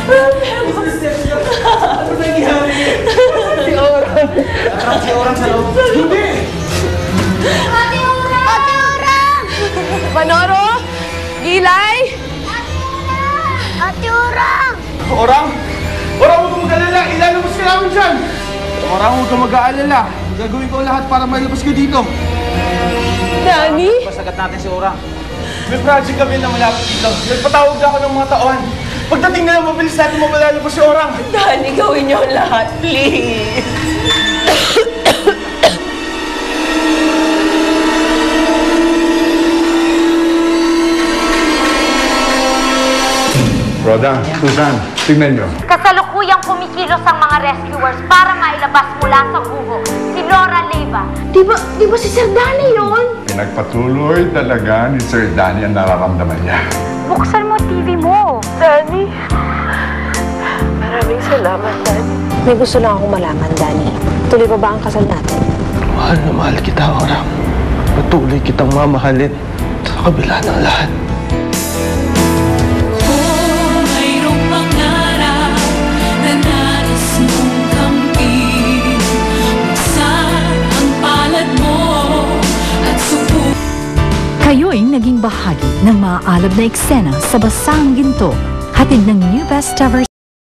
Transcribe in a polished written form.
Ano nangyari? Si Orang. Natrap si Orang sa loob. Hindi! Ate Orang! Ate Orang! Manoro? Gilay? Ate Orang! Orang! Orang, huwag kang mag-alala! Ilalabas ka namin dyan! Orang, huwag kang mag-aalala. Gagawin ko ang lahat para mailabas ka dito. Danny? Pasagat natin si Orang. May project kami na malapit dito. Nagpatawag na ako ng mga taon. Pagdating na lang, mabilis natin mabalalabas si Orang. Danny, gawin niyo ang lahat, please. Roda, Susan, tingnan nyo. Kasalukuyang kumikilos ang mga rescuers para mailabas mula sa guho si Laura Leyva. Di ba si Sir Danny yun? Pinagpatuloy talaga ni Sir Danny ang nararamdaman niya. Buksan mo TV mo. Danny? Maraming salamat, Danny. May gusto lang akong malaman, Danny. Tuloy pa ba ang kasal natin? Mahal na mahal kita, Orang. Patuloy kitang mamahalin sa kabila ng lahat. Kayo'y naging bahagi ng maaalab na eksena sa Basang Ginto, hatid ng New Best Ever